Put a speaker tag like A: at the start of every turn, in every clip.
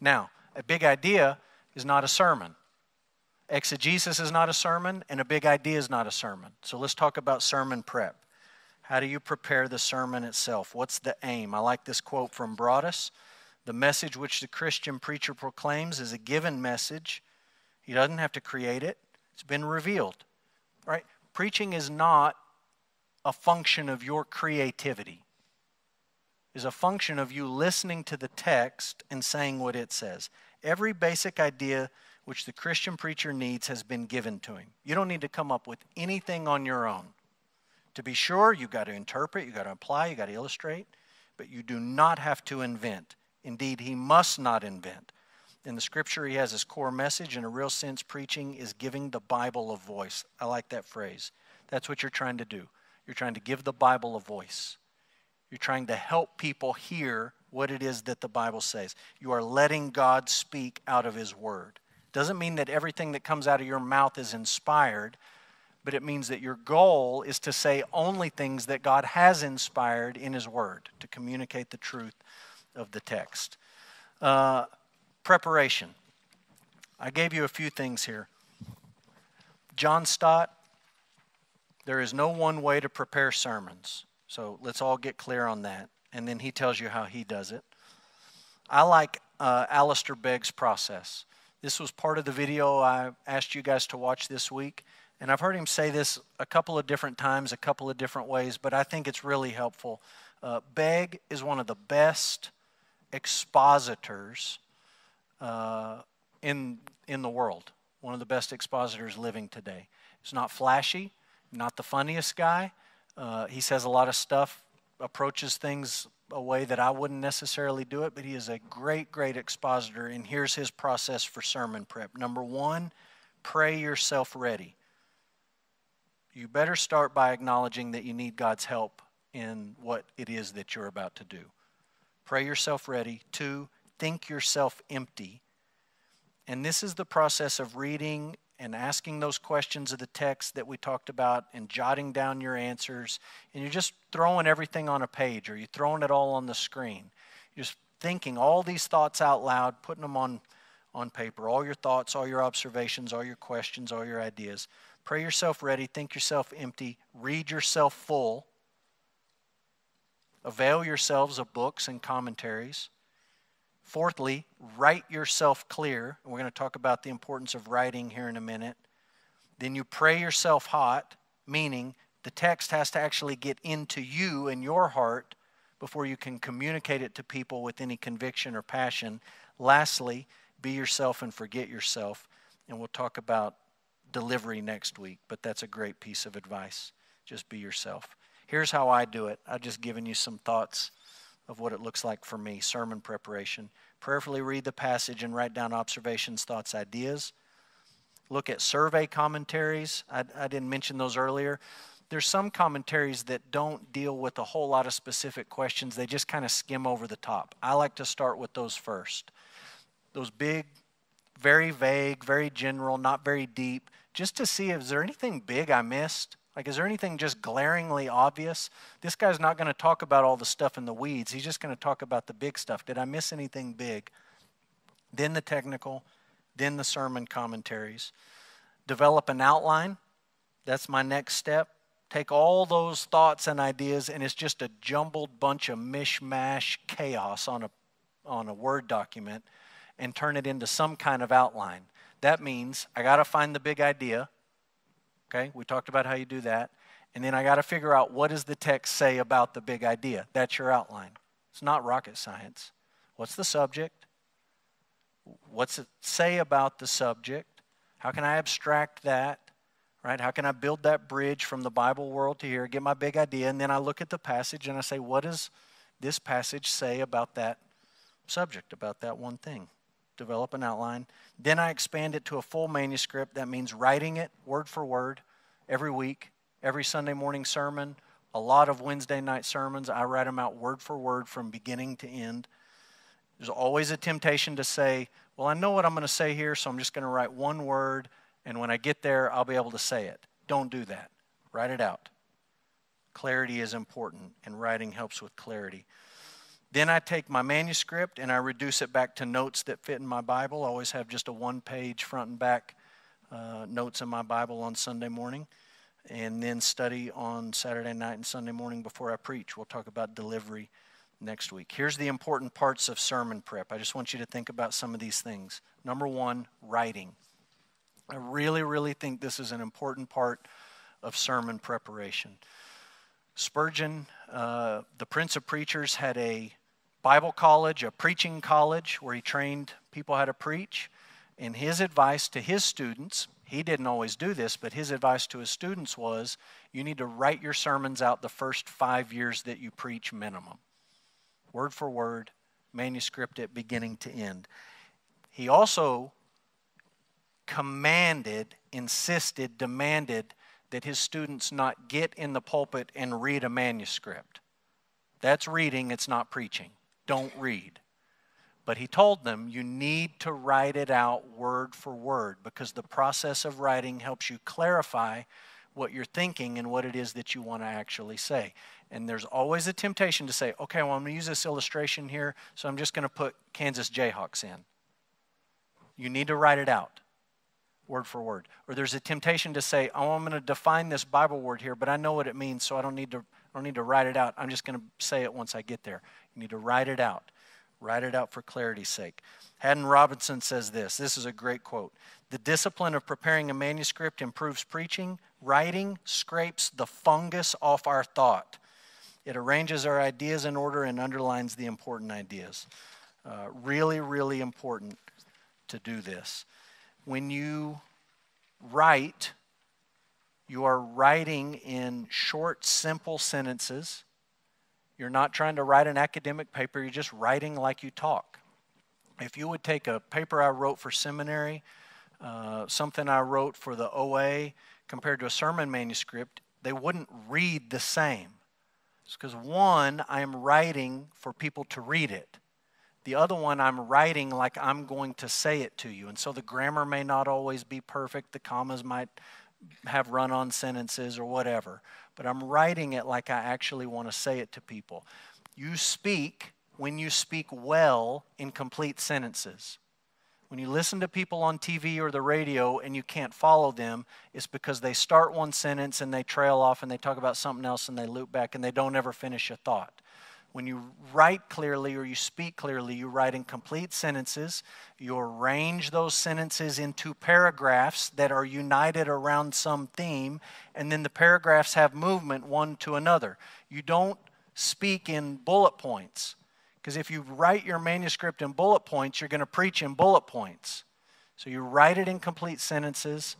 A: Now, a big idea is not a sermon. Exegesis is not a sermon, and a big idea is not a sermon. So let's talk about sermon prep. How do you prepare the sermon itself? What's the aim? I like this quote from Broadus. The message which the Christian preacher proclaims is a given message. He doesn't have to create it. It's been revealed. Right? Preaching is not a function of your creativity. It's a function of you listening to the text and saying what it says. Every basic idea which the Christian preacher needs has been given to him. You don't need to come up with anything on your own. To be sure, you've got to interpret, you've got to apply, you've got to illustrate, but you do not have to invent. Indeed, he must not invent. In the Scripture, he has his core message. In a real sense, preaching is giving the Bible a voice. I like that phrase. That's what you're trying to do. You're trying to give the Bible a voice. You're trying to help people hear what it is that the Bible says. You are letting God speak out of his word. Doesn't mean that everything that comes out of your mouth is inspired, but it means that your goal is to say only things that God has inspired in his word to communicate the truth of the text. Preparation. I gave you a few things here. John Stott, there is no one way to prepare sermons. So let's all get clear on that. And then he tells you how he does it. I like Alistair Begg's process. This was part of the video I asked you guys to watch this week. And I've heard him say this a couple of different times, a couple of different ways, but I think it's really helpful. Begg is one of the best expositors in the world. One of the best expositors living today. He's not flashy, not the funniest guy. He says a lot of stuff, approaches things a way that I wouldn't necessarily do it, but he is a great, great expositor, and here's his process for sermon prep. Number one, pray yourself ready. You better start by acknowledging that you need God's help in what it is that you're about to do. Pray yourself ready. Two, think yourself empty. And this is the process of reading and asking those questions of the text that we talked about and jotting down your answers. And you're just throwing everything on a page, or you're throwing it all on the screen. You're just thinking all these thoughts out loud, putting them on paper. All your thoughts, all your observations, all your questions, all your ideas. Pray yourself ready, think yourself empty, read yourself full. Avail yourselves of books and commentaries. Fourthly, write yourself clear. We're going to talk about the importance of writing here in a minute. Then you pray yourself hot, meaning the text has to actually get into you and your heart before you can communicate it to people with any conviction or passion. Lastly, be yourself and forget yourself. And we'll talk about delivery next week, but that's a great piece of advice. Just be yourself. Here's how I do it. I've just given you some thoughts of what it looks like for me, sermon preparation. Prayerfully read the passage and write down observations, thoughts, ideas. Look at survey commentaries. I didn't mention those earlier. There's some commentaries that don't deal with a whole lot of specific questions. They just kind of skim over the top. I like to start with those first. Those big, very vague, very general, not very deep, just to see if there anything big I missed. Like, is there anything just glaringly obvious? This guy's not going to talk about all the stuff in the weeds. He's just going to talk about the big stuff. Did I miss anything big? Then the technical, then the sermon commentaries. Develop an outline. That's my next step. Take all those thoughts and ideas, and it's just a jumbled bunch of mishmash chaos on a Word document, and turn it into some kind of outline. That means I got to find the big idea. Okay, we talked about how you do that. And then I got to figure out, what does the text say about the big idea? That's your outline. It's not rocket science. What's the subject? What's it say about the subject? How can I abstract that? Right? How can I build that bridge from the Bible world to here, get my big idea, and then I look at the passage and I say, what does this passage say about that subject, about that one thing? Develop an outline. Then I expand it to a full manuscript. That means writing it word for word every week, every Sunday morning sermon, a lot of Wednesday night sermons. I write them out word for word from beginning to end. There's always a temptation to say, well, I know what I'm going to say here, so I'm just going to write one word, and when I get there, I'll be able to say it. Don't do that. Write it out. Clarity is important, and writing helps with clarity. Then I take my manuscript and I reduce it back to notes that fit in my Bible. I always have just a one-page front and back notes in my Bible on Sunday morning, and then study on Saturday night and Sunday morning before I preach. We'll talk about delivery next week. Here's the important parts of sermon prep. I just want you to think about some of these things. Number one, writing. I really, really think this is an important part of sermon preparation. Spurgeon, the Prince of Preachers, had a Bible college, a preaching college, where he trained people how to preach. And his advice to his students, he didn't always do this, but his advice to his students was, you need to write your sermons out the first 5 years that you preach minimum. Word for word, manuscript it beginning to end. He also commanded, insisted, demanded that his students not get in the pulpit and read a manuscript. That's reading, it's not preaching. Don't read. But he told them, you need to write it out word for word, because the process of writing helps you clarify what you're thinking and what it is that you want to actually say. And there's always a temptation to say, okay, well, I'm going to use this illustration here, so I'm just going to put Kansas Jayhawks in. You need to write it out word for word. Or there's a temptation to say, oh, I'm going to define this Bible word here, but I know what it means, so I don't need to write it out. I'm just going to say it once I get there. You need to write it out. Write it out for clarity's sake. Haddon Robinson says this. This is a great quote. The discipline of preparing a manuscript improves preaching. Writing scrapes the fungus off our thought. It arranges our ideas in order and underlines the important ideas. Really, really important to do this. When you write, you are writing in short, simple sentences. You're not trying to write an academic paper. You're just writing like you talk. If you would take a paper I wrote for seminary, something I wrote for the OA, compared to a sermon manuscript, they wouldn't read the same. It's because one, I'm writing for people to read it. The other one, I'm writing like I'm going to say it to you. And so the grammar may not always be perfect. The commas might have run-on sentences or whatever. But I'm writing it like I actually want to say it to people. You speak when you speak well in complete sentences. When you listen to people on TV or the radio and you can't follow them, it's because they start one sentence and they trail off and they talk about something else and they loop back and they don't ever finish a thought. When you write clearly or you speak clearly, you write in complete sentences. You arrange those sentences into paragraphs that are united around some theme, and then the paragraphs have movement one to another. You don't speak in bullet points, because if you write your manuscript in bullet points, you're going to preach in bullet points. So you write it in complete sentences-ish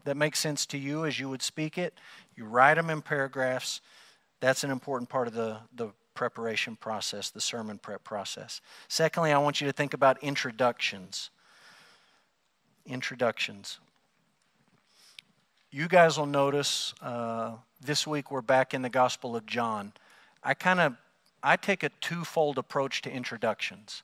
A: that make sense to you as you would speak it. You write them in paragraphs. That's an important part of the preparation process, the sermon prep process. Secondly, I want you to think about introductions. Introductions. You guys will notice this week we're back in the Gospel of John. I take a twofold approach to introductions.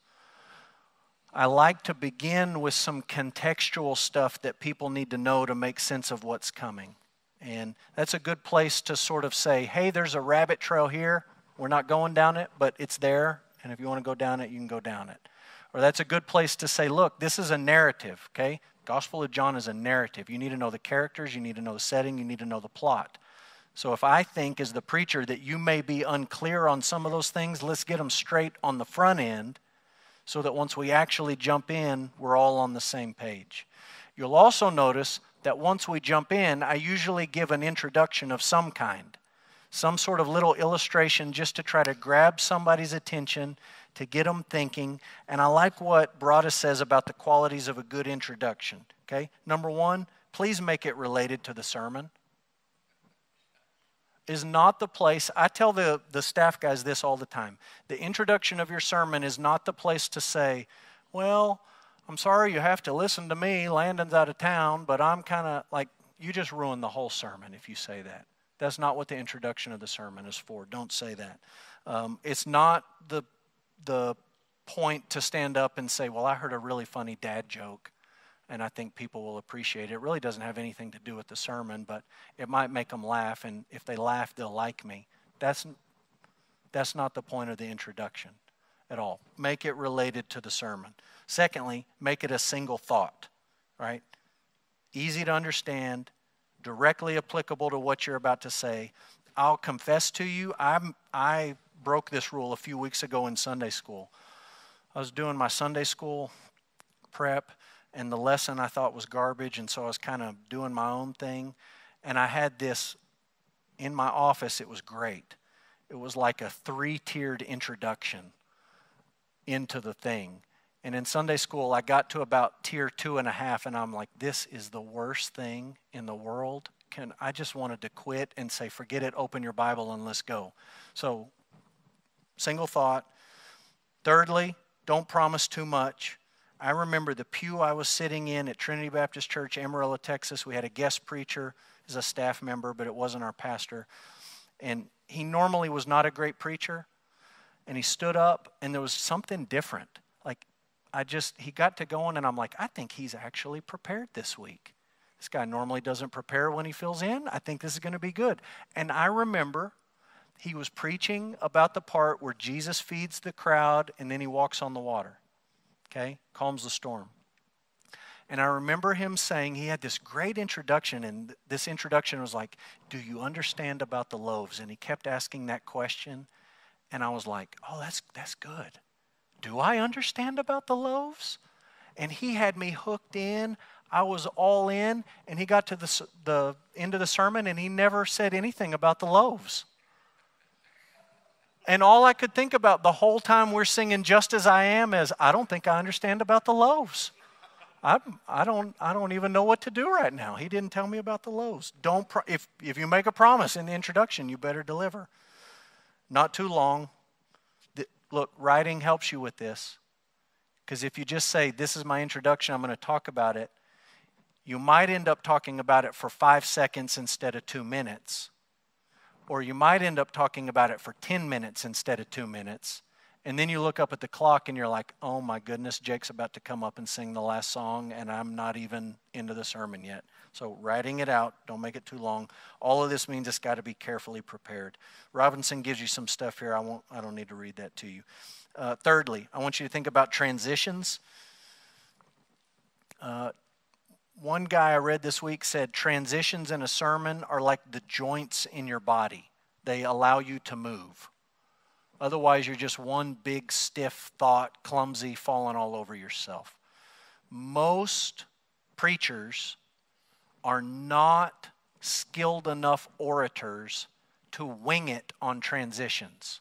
A: I like to begin with some contextual stuff that people need to know to make sense of what's coming. And that's a good place to sort of say, hey, there's a rabbit trail here. We're not going down it, but it's there. And if you want to go down it, you can go down it. Or that's a good place to say, look, this is a narrative, okay? Gospel of John is a narrative. You need to know the characters. You need to know the setting. You need to know the plot. So if I think as the preacher that you may be unclear on some of those things, let's get them straight on the front end so that once we actually jump in, we're all on the same page. You'll also notice that once we jump in, I usually give an introduction of some kind, some sort of little illustration just to try to grab somebody's attention, to get them thinking. And I like what Broadus says about the qualities of a good introduction. Okay? Number one, please make it related to the sermon. Is not the place, I tell the staff guys this all the time. The introduction of your sermon is not the place to say, well, I'm sorry you have to listen to me. Landon's out of town, but I'm kind of like, you just ruined the whole sermon if you say that. That's not what the introduction of the sermon is for. Don't say that. It's not the point to stand up and say, well, I heard a really funny dad joke, and I think people will appreciate it. It really doesn't have anything to do with the sermon, but it might make them laugh, and if they laugh, they'll like me. That's That's not the point of the introduction at all. Make it related to the sermon. Secondly, make it a single thought, right? Easy to understand, directly applicable to what you're about to say. I'll confess to you, I broke this rule a few weeks ago in Sunday school. I was doing my Sunday school prep, and the lesson I thought was garbage, and so I was kind of doing my own thing. And I had this in my office. It was great. It was like a 3-tiered introduction into the thing. And in Sunday school, I got to about tier 2.5, and I'm like, this is the worst thing in the world. I just wanted to quit and say, forget it, open your Bible, and let's go. So, single thought. Thirdly, don't promise too much. I remember the pew I was sitting in at Trinity Baptist Church, Amarillo, Texas. We had a guest preacher as a staff member, but it wasn't our pastor. And he normally was not a great preacher. And he stood up, and there was something different. Like, he got to going, and I'm like, I think he's actually prepared this week. This guy normally doesn't prepare when he fills in. I think this is going to be good. And I remember he was preaching about the part where Jesus feeds the crowd, and then he walks on the water. Okay? Calms the storm. And I remember him saying, he had this great introduction, and this introduction was like, do you understand about the loaves? And he kept asking that question, and I was like, oh, that's good. Do I understand about the loaves? And he had me hooked in. I was all in, and he got to the end of the sermon, and he never said anything about the loaves. And all I could think about the whole time we're singing Just As I Am is, I don't think I understand about the loaves. I don't even know what to do right now. He didn't tell me about the loaves. If you make a promise in the introduction, you better deliver. Not too long. Look, writing helps you with this. Because if you just say, this is my introduction, I'm going to talk about it, you might end up talking about it for 5 seconds instead of 2 minutes. Or you might end up talking about it for 10 minutes instead of 2 minutes. And then you look up at the clock and you're like, oh my goodness, Jake's about to come up and sing the last song, and I'm not even into the sermon yet. So writing it out, don't make it too long. All of this means it's got to be carefully prepared. Robinson gives you some stuff here. I don't need to read that to you. Thirdly, I want you to think about transitions. One guy I read this week said transitions in a sermon are like the joints in your body. They allow you to move. Otherwise, you're just one big stiff thought, clumsy, falling all over yourself. Most preachers are not skilled enough orators to wing it on transitions.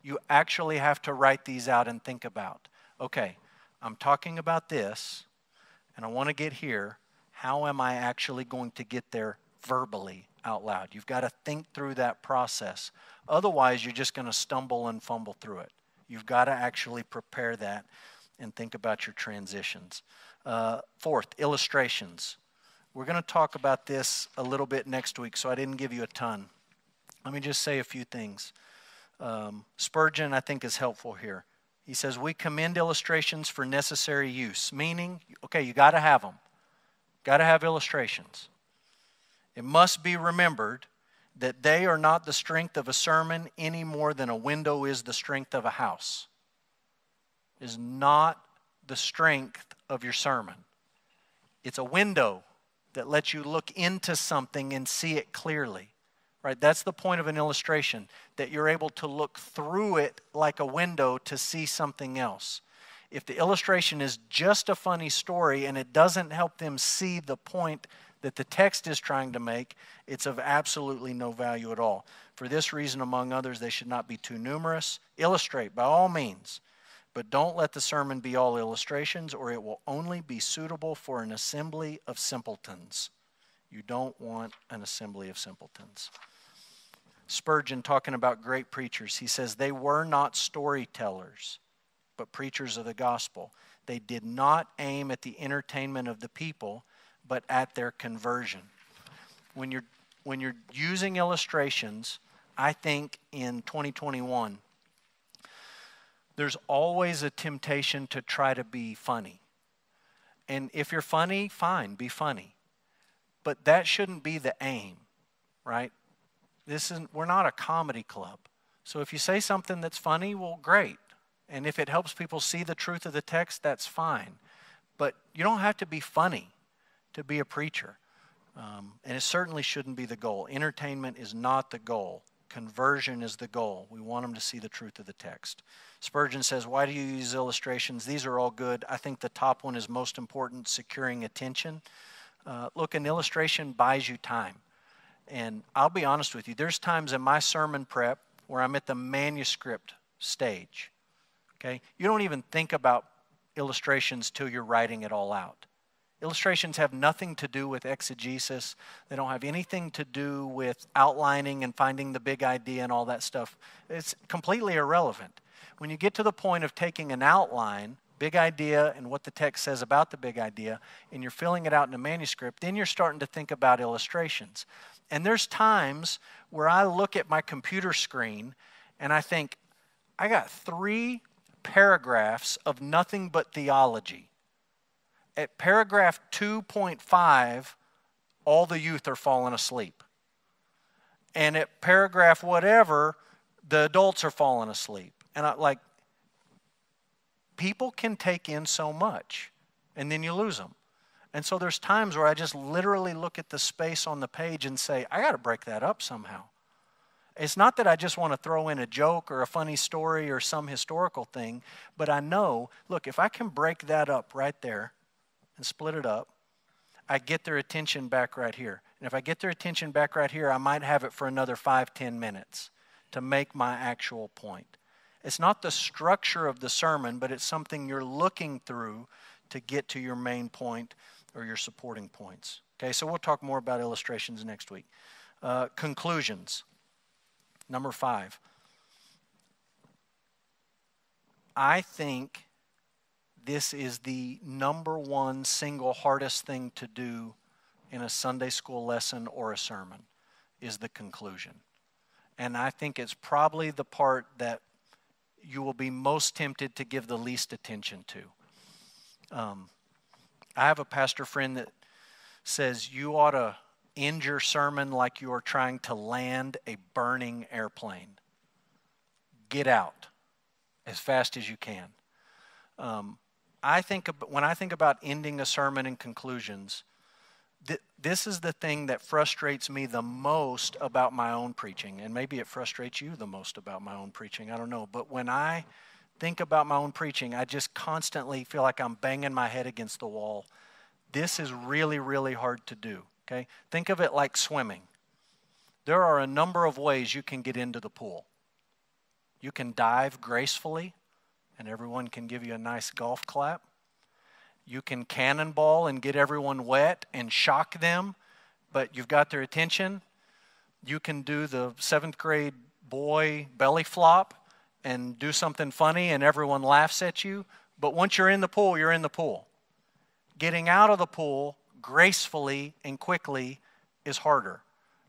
A: You actually have to write these out and think about, okay, I'm talking about this, and I want to get here. How am I actually going to get there verbally out loud? You've got to think through that process. Otherwise, you're just going to stumble and fumble through it. You've got to actually prepare that and think about your transitions. Fourth, illustrations. We're going to talk about this a little bit next week, so I didn't give you a ton. Let me just say a few things. Spurgeon, I think, is helpful here. He says, we commend illustrations for necessary use, meaning, okay, you got to have them. Got to have illustrations. It must be remembered that they are not the strength of a sermon any more than a window is the strength of a house. Is not the strength of your sermon. It's a window that lets you look into something and see it clearly. Right? That's the point of an illustration, that you're able to look through it like a window to see something else. If the illustration is just a funny story and it doesn't help them see the point that the text is trying to make, it's of absolutely no value at all. For this reason, among others, they should not be too numerous. Illustrate by all means, but don't let the sermon be all illustrations, or it will only be suitable for an assembly of simpletons. You don't want an assembly of simpletons. Spurgeon, talking about great preachers, he says, they were not storytellers, but preachers of the gospel. They did not aim at the entertainment of the people, but at their conversion. When you're using illustrations, I think in 2021, there's always a temptation to try to be funny. And if you're funny, fine, be funny. But that shouldn't be the aim, right? We're not a comedy club. So if you say something that's funny, well, great. And if it helps people see the truth of the text, that's fine. But you don't have to be funny to be a preacher. And it certainly shouldn't be the goal. Entertainment is not the goal. Conversion is the goal. We want them to see the truth of the text. Spurgeon says, why do you use illustrations? These are all good. I think the top one is most important, securing attention. Look, an illustration buys you time. And I'll be honest with you, there's times in my sermon prep where I'm at the manuscript stage. Okay? You don't even think about illustrations till you're writing it all out. Illustrations have nothing to do with exegesis. They don't have anything to do with outlining and finding the big idea and all that stuff. It's completely irrelevant. When you get to the point of taking an outline, big idea and what the text says about the big idea, and you're filling it out in a manuscript, then you're starting to think about illustrations. And there's times where I look at my computer screen and I think, I got 3 paragraphs of nothing but theology. At paragraph 2.5, all the youth are falling asleep. And at paragraph whatever, the adults are falling asleep. And people can take in so much, and then you lose them. And so there's times where I just literally look at the space on the page and say, I got to break that up somehow. It's not that I just want to throw in a joke or a funny story or some historical thing, but I know, look, if I can break that up right there and split it up, I get their attention back right here. And if I get their attention back right here, I might have it for another 5-10 minutes to make my actual point. It's not the structure of the sermon, but it's something you're looking through to get to your main point or your supporting points. Okay, so we'll talk more about illustrations next week. Conclusions. Number 5. I think this is the number one single hardest thing to do in a Sunday school lesson or a sermon, is the conclusion. And I think it's probably the part that you will be most tempted to give the least attention to. I have a pastor friend that says you ought to end your sermon like you are trying to land a burning airplane. Get out as fast as you can. When I think about ending a sermon and conclusions, this is the thing that frustrates me the most about my own preaching, and maybe it frustrates you the most about my own preaching, I don't know. But when I think about my own preaching, I just constantly feel like I'm banging my head against the wall. This is really, really hard to do, okay? Think of it like swimming. There are a number of ways you can get into the pool. You can dive gracefully, and everyone can give you a nice golf clap. You can cannonball and get everyone wet and shock them, but you've got their attention. You can do the 7th grade boy belly flop and do something funny and everyone laughs at you. But once you're in the pool, you're in the pool. Getting out of the pool gracefully and quickly is harder.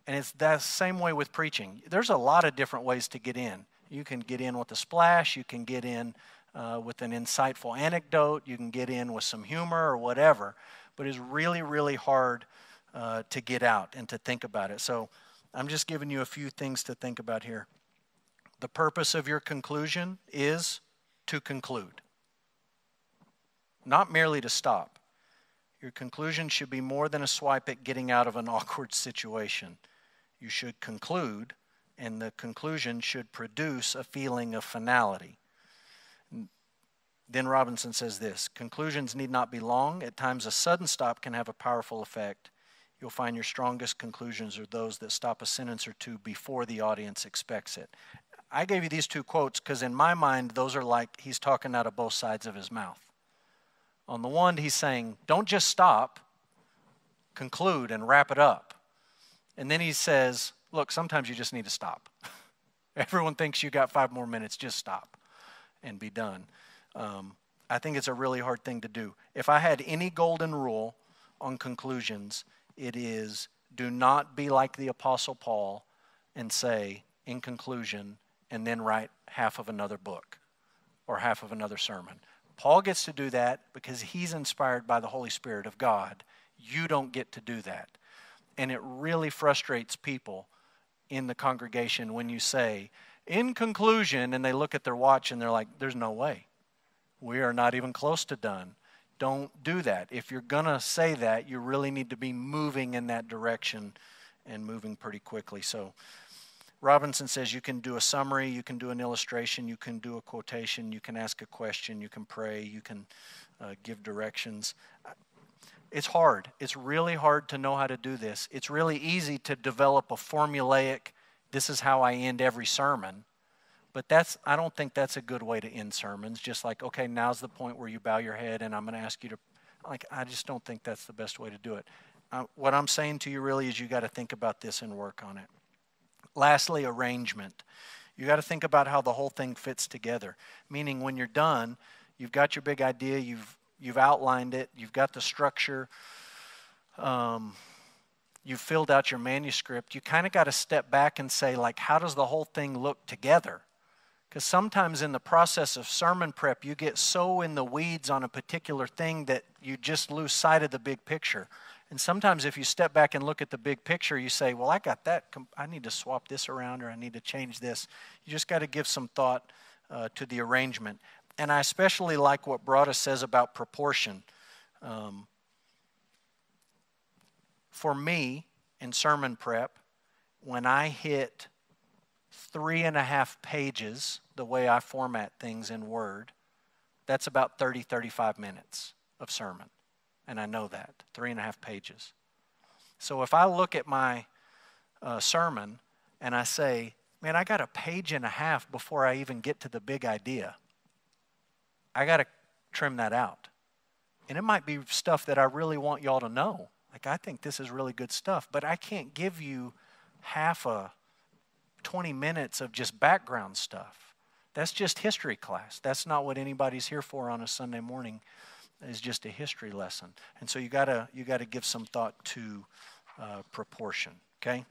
A: And it's that same way with preaching. There's a lot of different ways to get in. You can get in with a splash. You can get in with an insightful anecdote. You can get in with some humor or whatever. But it's really, really hard to get out and to think about it. So I'm just giving you a few things to think about here. The purpose of your conclusion is to conclude, not merely to stop. Your conclusion should be more than a swipe at getting out of an awkward situation. You should conclude, and the conclusion should produce a feeling of finality. Then Robinson says this: conclusions need not be long. At times a sudden stop can have a powerful effect. You'll find your strongest conclusions are those that stop a sentence or two before the audience expects it. I gave you these 2 quotes because in my mind those are like he's talking out of both sides of his mouth. On the one, he's saying, don't just stop, conclude and wrap it up. And then he says, look, sometimes you just need to stop. Everyone thinks you got 5 more minutes, just stop and be done. I think it's a really hard thing to do. If I had any golden rule on conclusions, it is do not be like the Apostle Paul and say, in conclusion, and then write half of another book or half of another sermon. Paul gets to do that because he's inspired by the Holy Spirit of God. You don't get to do that. And it really frustrates people in the congregation when you say, In conclusion, and they look at their watch and they're like, there's no way. We are not even close to done. Don't do that. If you're going to say that, you really need to be moving in that direction and moving pretty quickly. So Robinson says you can do a summary, you can do an illustration, you can do a quotation, you can ask a question, you can pray, you can give directions. It's hard. It's really hard to know how to do this. It's really easy to develop a formulaic, this is how I end every sermon. But I don't think that's a good way to end sermons. Just like, okay, now's the point where you bow your head and I'm going to ask you to, I just don't think that's the best way to do it. What I'm saying to you really is you got to think about this and work on it. Lastly, arrangement. You got to think about how the whole thing fits together. Meaning when you're done, you've got your big idea, you've outlined it, you've got the structure, you've filled out your manuscript. You kind of got to step back and say, like, how does the whole thing look together? Because sometimes in the process of sermon prep, you get so in the weeds on a particular thing that you just lose sight of the big picture. And sometimes if you step back and look at the big picture, you say, well, I got that. I need to swap this around, or I need to change this. You just got to give some thought to the arrangement. And I especially like what Broadus says about proportion. For me, in sermon prep, when I hit 3.5 pages, the way I format things in Word, that's about 35 minutes of sermon. And I know that, 3.5 pages. So if I look at my sermon and I say, man, I got 1.5 pages before I even get to the big idea, I got to trim that out. And it might be stuff that I really want y'all to know. Like, I think this is really good stuff, but I can't give you 20 minutes of just background stuff. That's just history class. That's not what anybody's here for on a Sunday morning. Is just a history lesson. And so you gotta give some thought to proportion, okay?